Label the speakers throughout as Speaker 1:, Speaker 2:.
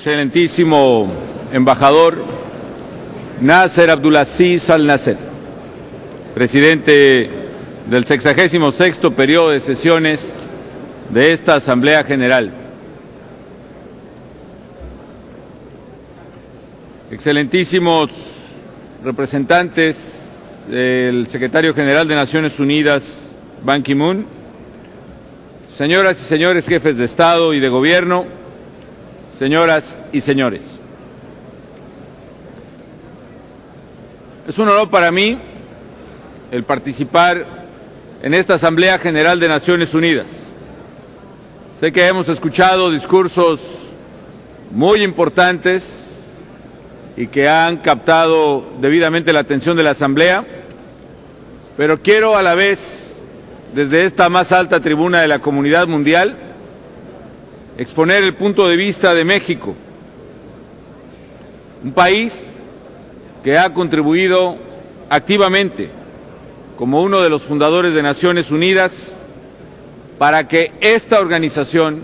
Speaker 1: Excelentísimo embajador Nasser Abdulaziz Al Nasser, presidente del 66º periodo de sesiones de esta Asamblea General. Excelentísimos representantes del Secretario General de Naciones Unidas, Ban Ki-moon, señoras y señores jefes de Estado y de Gobierno, señoras y señores. Es un honor para mí el participar en esta Asamblea General de Naciones Unidas. Sé que hemos escuchado discursos muy importantes y que han captado debidamente la atención de la Asamblea, pero quiero a la vez, desde esta más alta tribuna de la comunidad mundial, exponer el punto de vista de México, un país que ha contribuido activamente como uno de los fundadores de Naciones Unidas para que esta organización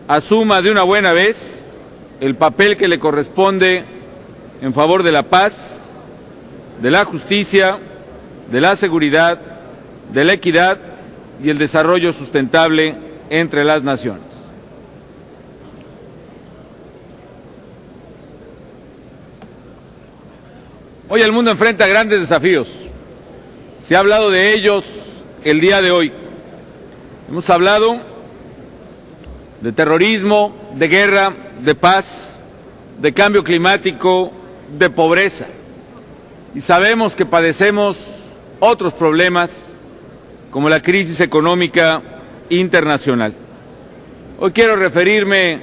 Speaker 1: asuma de una buena vez el papel que le corresponde en favor de la paz, de la justicia, de la seguridad, de la equidad y el desarrollo sustentable entre las naciones. Hoy el mundo enfrenta grandes desafíos. Se ha hablado de ellos el día de hoy. Hemos hablado de terrorismo, de guerra, de paz, de cambio climático, de pobreza. Y sabemos que padecemos otros problemas como la crisis económica internacional. Hoy quiero referirme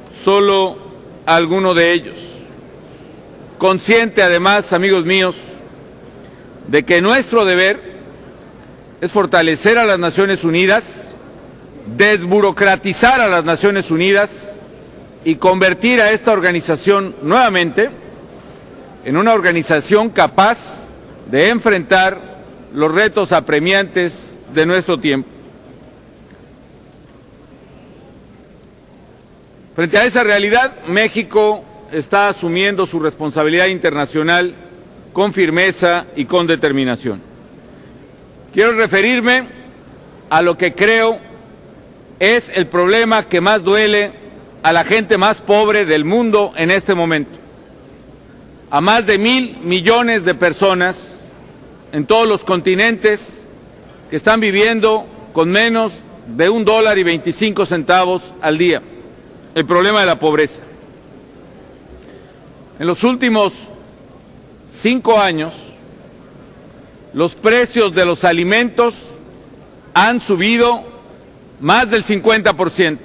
Speaker 1: solo a alguno de ellos. Consciente además, amigos míos, de que nuestro deber es fortalecer a las Naciones Unidas, desburocratizar a las Naciones Unidas y convertir a esta organización nuevamente en una organización capaz de enfrentar los retos apremiantes de nuestro tiempo. Frente a esa realidad, México está asumiendo su responsabilidad internacional con firmeza y con determinación. Quiero referirme a lo que creo es el problema que más duele a la gente más pobre del mundo en este momento. A más de 1.000 millones de personas en todos los continentes que están viviendo con menos de $1.25 al día. El problema de la pobreza. En los últimos 5 años, los precios de los alimentos han subido más del 50%.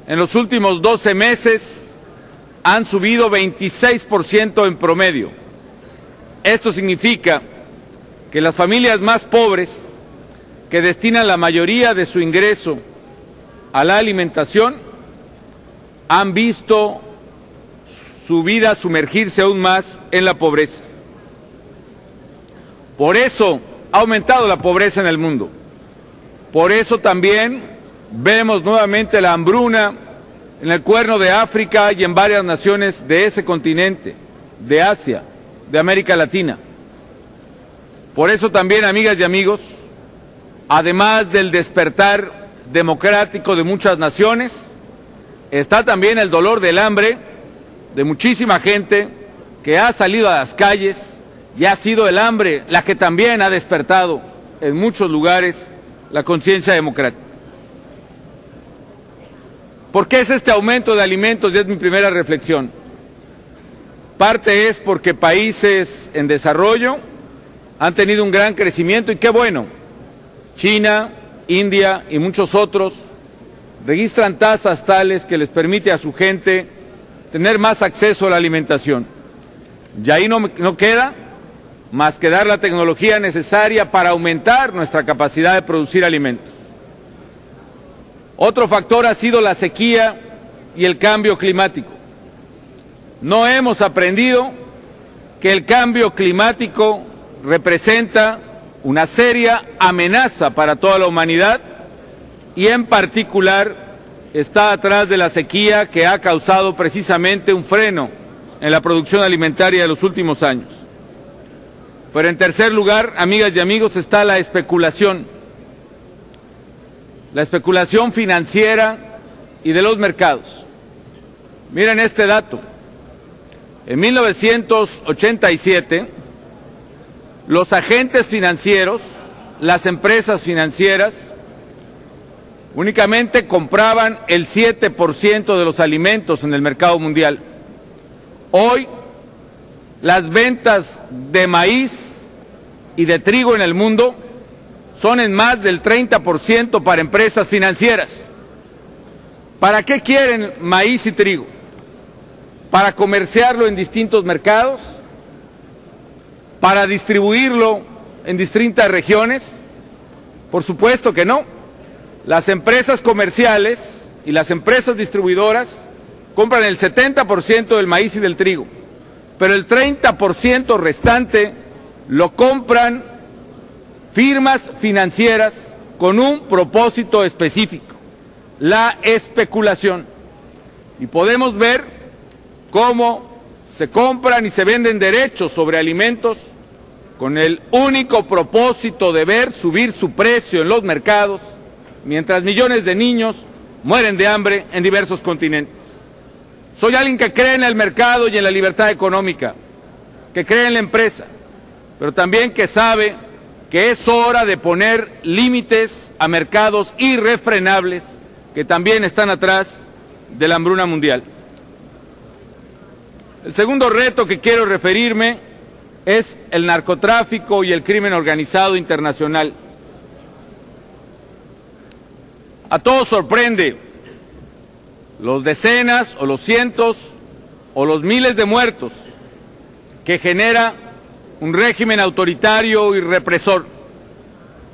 Speaker 1: En los últimos 12 meses han subido 26% en promedio. Esto significa que las familias más pobres, que destinan la mayoría de su ingreso a la alimentación, han visto su vida sumergirse aún más en la pobreza. Por eso ha aumentado la pobreza en el mundo. Por eso también vemos nuevamente la hambruna en el Cuerno de África y en varias naciones de ese continente, de Asia, de América Latina. Por eso también, amigas y amigos, además del despertar democrático de muchas naciones, está también el dolor del hambre de muchísima gente que ha salido a las calles y ha sido el hambre la que también ha despertado en muchos lugares la conciencia democrática. ¿Por qué es este aumento de alimentos? Y es mi primera reflexión. Parte es porque países en desarrollo han tenido un gran crecimiento y qué bueno. China, India y muchos otros registran tasas tales que les permite a su gente tener más acceso a la alimentación. Y ahí no queda más que dar la tecnología necesaria para aumentar nuestra capacidad de producir alimentos. Otro factor ha sido la sequía y el cambio climático. No hemos aprendido que el cambio climático representa una seria amenaza para toda la humanidad y en particular está atrás de la sequía que ha causado precisamente un freno en la producción alimentaria de los últimos años. Pero en tercer lugar, amigas y amigos, está la especulación financiera y de los mercados. Miren este dato. En 1987, los agentes financieros, las empresas financieras, únicamente compraban el 7% de los alimentos en el mercado mundial. Hoy, las ventas de maíz y de trigo en el mundo son en más del 30% para empresas financieras. ¿Para qué quieren maíz y trigo? ¿Para comerciarlo en distintos mercados? ¿Para distribuirlo en distintas regiones? Por supuesto que no. Las empresas comerciales y las empresas distribuidoras compran el 70% del maíz y del trigo, pero el 30% restante lo compran firmas financieras con un propósito específico: la especulación. Y podemos ver cómo se compran y se venden derechos sobre alimentos con el único propósito de ver subir su precio en los mercados, mientras millones de niños mueren de hambre en diversos continentes. Soy alguien que cree en el mercado y en la libertad económica, que cree en la empresa, pero también que sabe que es hora de poner límites a mercados irrefrenables que también están atrás de la hambruna mundial. El segundo reto que quiero referirme es el narcotráfico y el crimen organizado internacional. A todos sorprende los decenas o los cientos o los miles de muertos que genera un régimen autoritario y represor.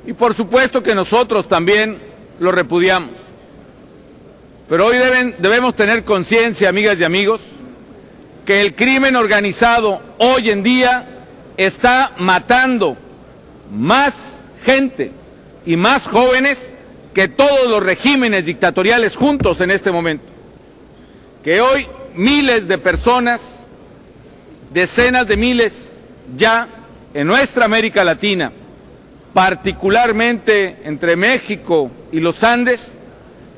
Speaker 1: Y por supuesto que nosotros también lo repudiamos. Pero hoy debemos tener conciencia, amigas y amigos, que el crimen organizado hoy en día está matando más gente y más jóvenes que todos los regímenes dictatoriales juntos en este momento. Que hoy miles de personas, decenas de miles ya en nuestra América Latina, particularmente entre México y los Andes,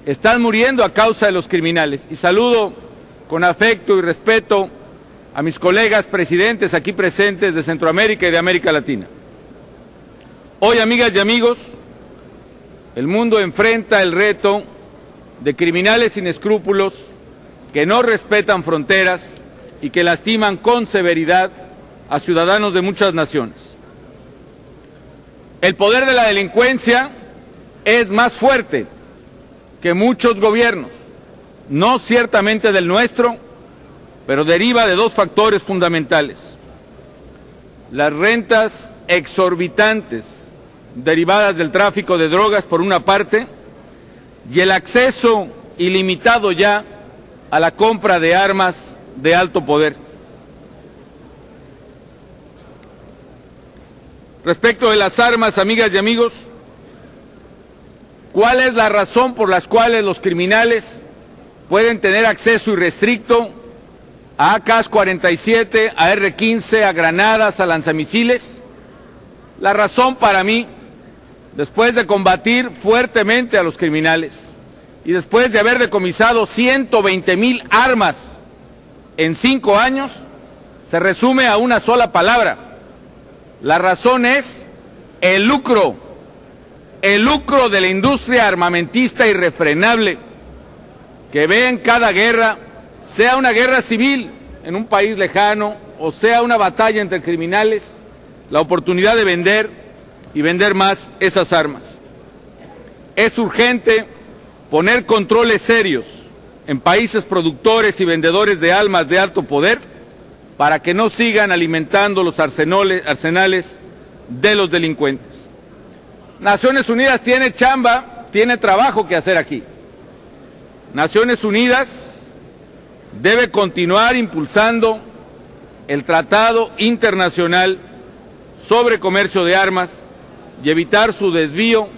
Speaker 1: están muriendo a causa de los criminales. Y saludo con afecto y respeto a mis colegas presidentes aquí presentes de Centroamérica y de América Latina. Hoy, amigas y amigos, el mundo enfrenta el reto de criminales sin escrúpulos que no respetan fronteras y que lastiman con severidad a ciudadanos de muchas naciones. El poder de la delincuencia es más fuerte que muchos gobiernos, no ciertamente del nuestro, pero deriva de dos factores fundamentales: las rentas exorbitantes derivadas del tráfico de drogas por una parte, y el acceso ilimitado ya a la compra de armas de alto poder. Respecto de las armas, amigas y amigos, ¿cuál es la razón por las cuales los criminales pueden tener acceso irrestricto a AK-47, a R-15, a granadas, a lanzamisiles? La razón para mí, después de combatir fuertemente a los criminales y después de haber decomisado 120,000 armas en 5 años, se resume a una sola palabra. La razón es el lucro de la industria armamentista irrefrenable que ve en cada guerra, sea una guerra civil en un país lejano o sea una batalla entre criminales, la oportunidad de vender y vender más esas armas. Es urgente poner controles serios en países productores y vendedores de armas de alto poder para que no sigan alimentando los arsenales de los delincuentes. Naciones Unidas tiene trabajo que hacer aquí. Naciones Unidas debe continuar impulsando el Tratado Internacional sobre Comercio de Armas y evitar su desvío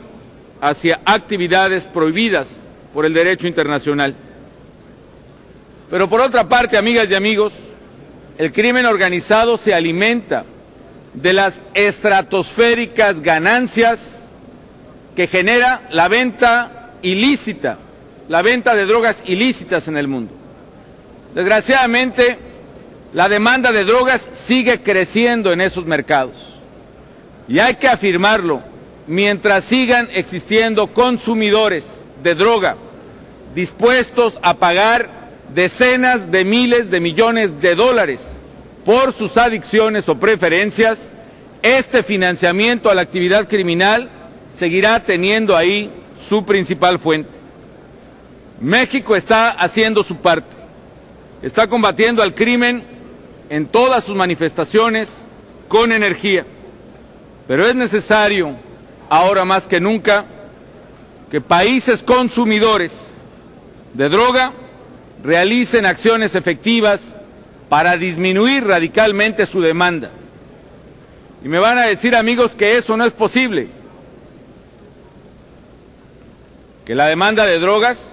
Speaker 1: hacia actividades prohibidas por el derecho internacional. Pero por otra parte, amigas y amigos, el crimen organizado se alimenta de las estratosféricas ganancias que genera la venta ilícita, la venta de drogas ilícitas en el mundo. Desgraciadamente, la demanda de drogas sigue creciendo en esos mercados. Y hay que afirmarlo, mientras sigan existiendo consumidores de droga dispuestos a pagar decenas de miles de millones de dólares por sus adicciones o preferencias, este financiamiento a la actividad criminal seguirá teniendo ahí su principal fuente. México está haciendo su parte, está combatiendo al crimen en todas sus manifestaciones con energía, pero es necesario, ahora más que nunca, que países consumidores de droga realicen acciones efectivas para disminuir radicalmente su demanda. Y me van a decir, amigos, que eso no es posible, que la demanda de drogas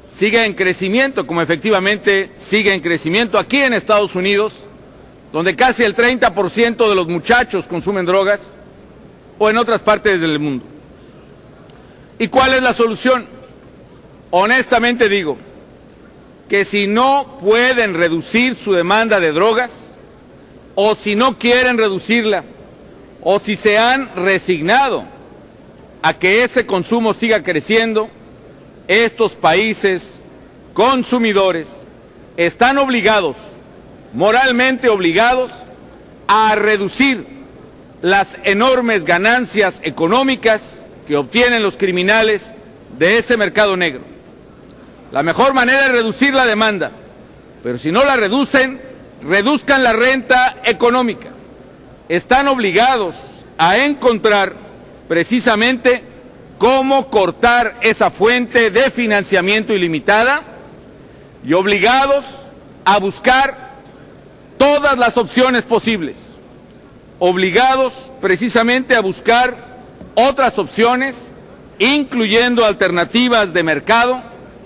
Speaker 1: sigue en crecimiento, como efectivamente sigue en crecimiento aquí en Estados Unidos, donde casi el 30% de los muchachos consumen drogas, o en otras partes del mundo. ¿Y cuál es la solución? Honestamente digo que si no pueden reducir su demanda de drogas, o si no quieren reducirla, o si se han resignado a que ese consumo siga creciendo, estos países consumidores están obligados, moralmente obligados, a reducir las enormes ganancias económicas que obtienen los criminales de ese mercado negro. La mejor manera es reducir la demanda, pero si no la reducen, reduzcan la renta económica. Están obligados a encontrar precisamente cómo cortar esa fuente de financiamiento ilimitada y obligados a buscar todas las opciones posibles, obligados precisamente a buscar otras opciones, incluyendo alternativas de mercado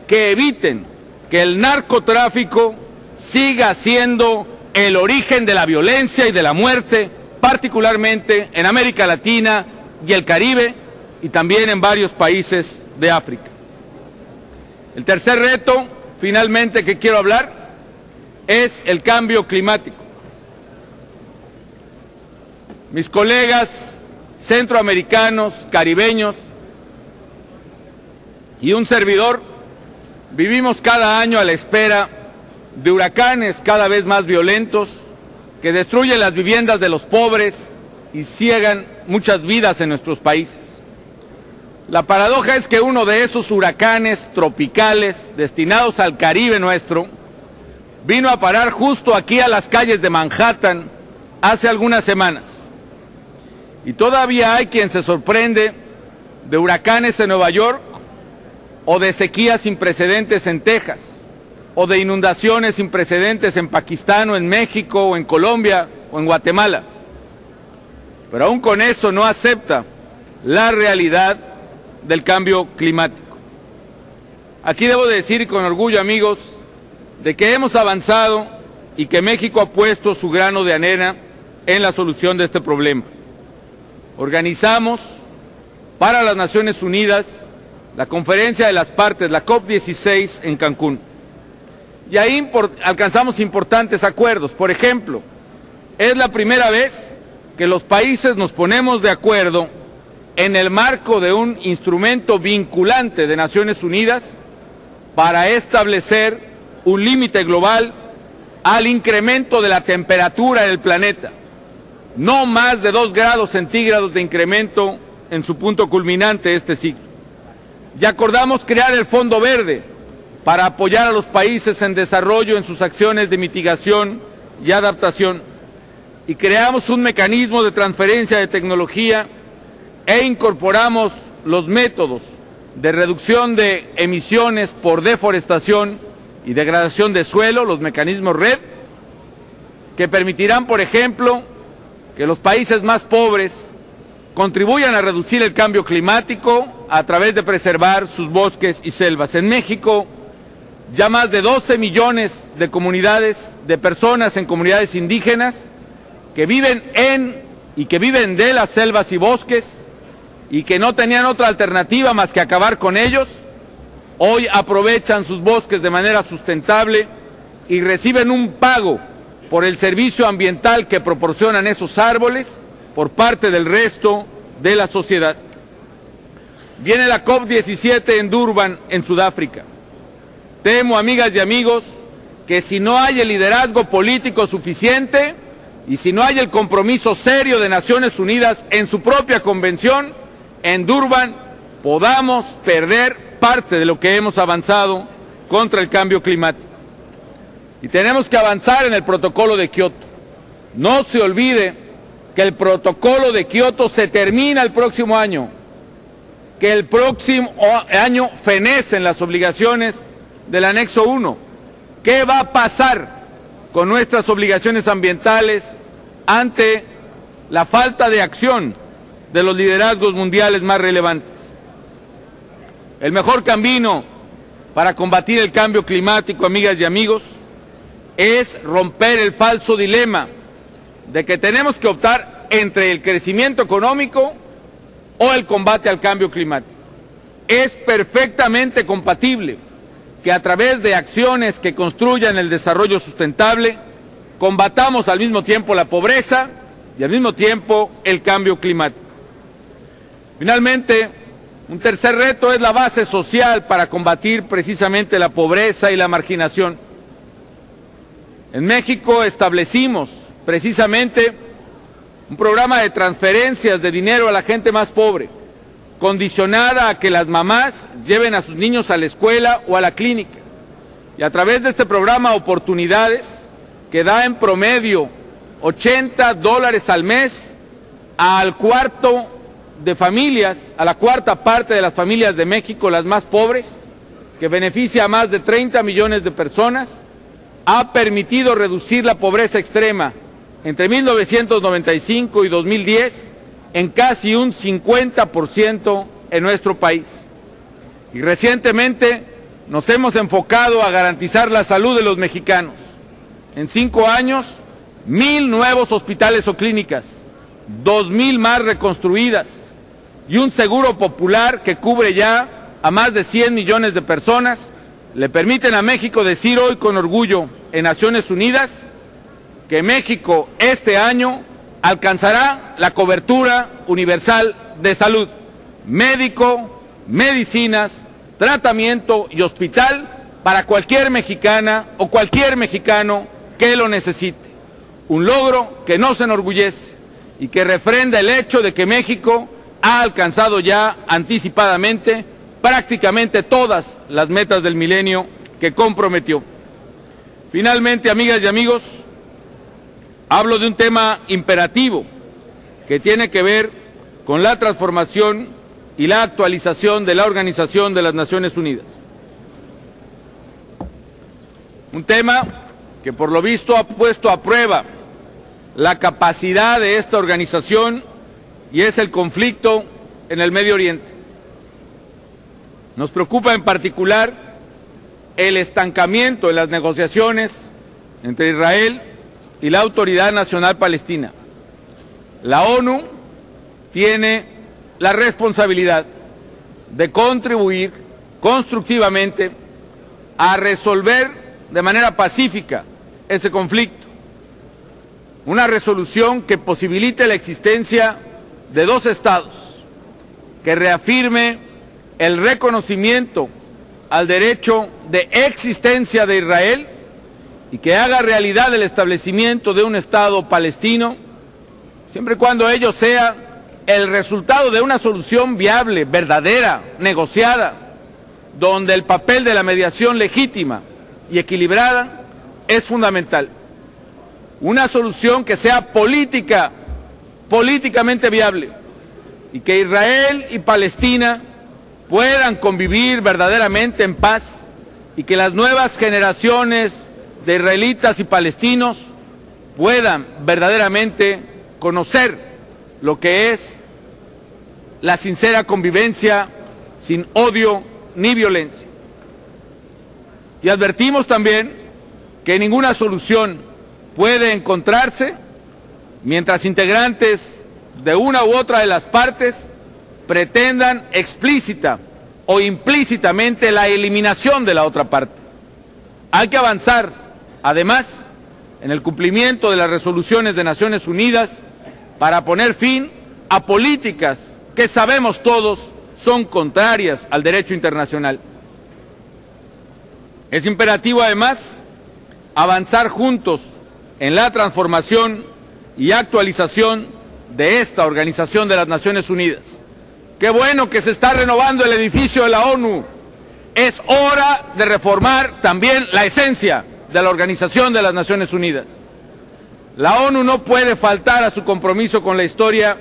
Speaker 1: que eviten que el narcotráfico siga siendo el origen de la violencia y de la muerte, particularmente en América Latina y el Caribe, y también en varios países de África. El tercer reto, finalmente, que quiero hablar, es el cambio climático. Mis colegas centroamericanos, caribeños y un servidor vivimos cada año a la espera de huracanes cada vez más violentos que destruyen las viviendas de los pobres y ciegan muchas vidas en nuestros países. La paradoja es que uno de esos huracanes tropicales destinados al Caribe nuestro vino a parar justo aquí a las calles de Manhattan hace algunas semanas. Y todavía hay quien se sorprende de huracanes en Nueva York, o de sequías sin precedentes en Texas, o de inundaciones sin precedentes en Pakistán, o en México, o en Colombia, o en Guatemala. Pero aún con eso no acepta la realidad del cambio climático. Aquí debo decir con orgullo, amigos, de que hemos avanzado y que México ha puesto su grano de arena en la solución de este problema. Organizamos para las Naciones Unidas la Conferencia de las Partes, la COP16 en Cancún. Y ahí alcanzamos importantes acuerdos. Por ejemplo, es la primera vez que los países nos ponemos de acuerdo en el marco de un instrumento vinculante de Naciones Unidas para establecer un límite global al incremento de la temperatura del planeta. No más de 2 grados centígrados de incremento en su punto culminante este siglo. Y acordamos crear el Fondo Verde para apoyar a los países en desarrollo en sus acciones de mitigación y adaptación. Y creamos un mecanismo de transferencia de tecnología e incorporamos los métodos de reducción de emisiones por deforestación y degradación de suelo, los mecanismos REDD, que permitirán, por ejemplo, que los países más pobres contribuyan a reducir el cambio climático a través de preservar sus bosques y selvas. En México, ya más de 12 millones de comunidades, de personas en comunidades indígenas que viven en y que viven de las selvas y bosques y que no tenían otra alternativa más que acabar con ellos, hoy aprovechan sus bosques de manera sustentable y reciben un pago por el servicio ambiental que proporcionan esos árboles por parte del resto de la sociedad. Viene la COP17 en Durban, en Sudáfrica. Temo, amigas y amigos, que si no hay el liderazgo político suficiente y si no hay el compromiso serio de Naciones Unidas en su propia convención, en Durban podamos perder parte de lo que hemos avanzado contra el cambio climático. Y tenemos que avanzar en el protocolo de Kioto. No se olvide que el protocolo de Kioto se termina el próximo año, que el próximo año fenecen las obligaciones del anexo 1. ¿Qué va a pasar con nuestras obligaciones ambientales ante la falta de acción de los liderazgos mundiales más relevantes? El mejor camino para combatir el cambio climático, amigas y amigos, es romper el falso dilema de que tenemos que optar entre el crecimiento económico o el combate al cambio climático. Es perfectamente compatible que a través de acciones que construyan el desarrollo sustentable, combatamos al mismo tiempo la pobreza y al mismo tiempo el cambio climático. Finalmente, un tercer reto es la base social para combatir precisamente la pobreza y la marginación. En México establecimos precisamente un programa de transferencias de dinero a la gente más pobre, condicionada a que las mamás lleven a sus niños a la escuela o a la clínica. Y a través de este programa Oportunidades, que da en promedio $80 al mes al cuarto de familias, a la cuarta parte de las familias de México, las más pobres, que beneficia a más de 30 millones de personas, ha permitido reducir la pobreza extrema entre 1995 y 2010 en casi un 50% en nuestro país. Y recientemente nos hemos enfocado a garantizar la salud de los mexicanos. En 5 años, 1,000 nuevos hospitales o clínicas, 2,000 más reconstruidas y un seguro popular que cubre ya a más de 100 millones de personas, le permiten a México decir hoy con orgullo en Naciones Unidas que México este año alcanzará la cobertura universal de salud, médico, medicinas, tratamiento y hospital para cualquier mexicana o cualquier mexicano que lo necesite. Un logro que nos enorgullece y que refrenda el hecho de que México ha alcanzado ya anticipadamente prácticamente todas las metas del milenio que comprometió. Finalmente, amigas y amigos, hablo de un tema imperativo que tiene que ver con la transformación y la actualización de la Organización de las Naciones Unidas. Un tema que por lo visto ha puesto a prueba la capacidad de esta organización y es el conflicto en el Medio Oriente. Nos preocupa en particular el estancamiento en las negociaciones entre Israel y la Autoridad Nacional Palestina. La ONU tiene la responsabilidad de contribuir constructivamente a resolver de manera pacífica ese conflicto. Una resolución que posibilite la existencia de 2 estados, que reafirme el reconocimiento al derecho de existencia de Israel y que haga realidad el establecimiento de un Estado palestino, siempre y cuando ello sea el resultado de una solución viable, verdadera, negociada, donde el papel de la mediación legítima y equilibrada es fundamental. Una solución que sea políticamente viable y que Israel y Palestina puedan convivir verdaderamente en paz y que las nuevas generaciones de israelitas y palestinos puedan verdaderamente conocer lo que es la sincera convivencia sin odio ni violencia. Y advertimos también que ninguna solución puede encontrarse mientras integrantes de una u otra de las partes pretendan explícita o implícitamente la eliminación de la otra parte. Hay que avanzar, además, en el cumplimiento de las resoluciones de Naciones Unidas para poner fin a políticas que sabemos todos son contrarias al derecho internacional. Es imperativo, además, avanzar juntos en la transformación y actualización de esta Organización de las Naciones Unidas. Qué bueno que se está renovando el edificio de la ONU. Es hora de reformar también la esencia de la Organización de las Naciones Unidas. La ONU no puede faltar a su compromiso con la historia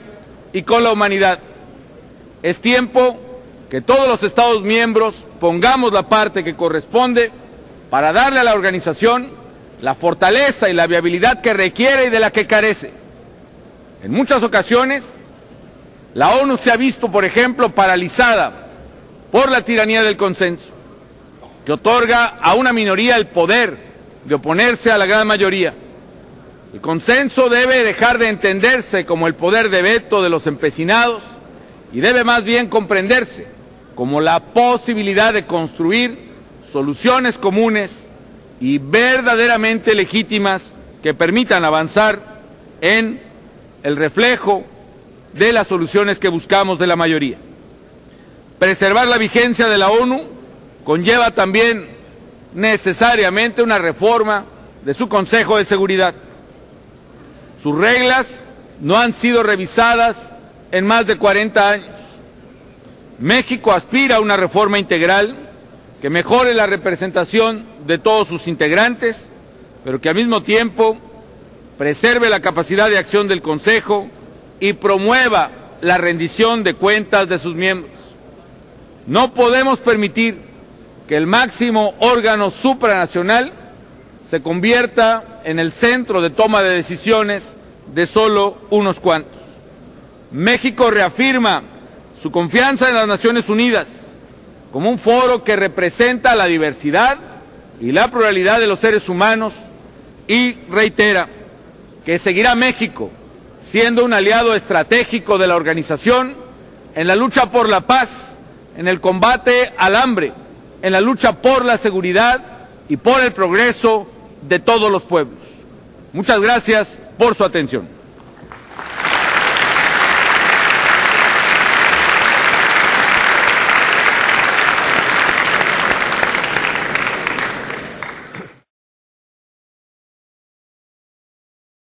Speaker 1: y con la humanidad. Es tiempo que todos los Estados miembros pongamos la parte que corresponde para darle a la organización la fortaleza y la viabilidad que requiere y de la que carece. En muchas ocasiones, la ONU se ha visto, por ejemplo, paralizada por la tiranía del consenso, que otorga a una minoría el poder de oponerse a la gran mayoría. El consenso debe dejar de entenderse como el poder de veto de los empecinados y debe más bien comprenderse como la posibilidad de construir soluciones comunes y verdaderamente legítimas que permitan avanzar en el reflejo de las soluciones que buscamos de la mayoría. Preservar la vigencia de la ONU conlleva también necesariamente una reforma de su Consejo de Seguridad. Sus reglas no han sido revisadas en más de 40 años. México aspira a una reforma integral que mejore la representación de todos sus integrantes, pero que al mismo tiempo preserve la capacidad de acción del Consejo y promueva la rendición de cuentas de sus miembros. No podemos permitir que el máximo órgano supranacional se convierta en el centro de toma de decisiones de solo unos cuantos. México reafirma su confianza en las Naciones Unidas como un foro que representa la diversidad y la pluralidad de los seres humanos y reitera que seguirá México siendo un aliado estratégico de la organización en la lucha por la paz, en el combate al hambre, en la lucha por la seguridad y por el progreso de todos los pueblos. Muchas gracias por su atención.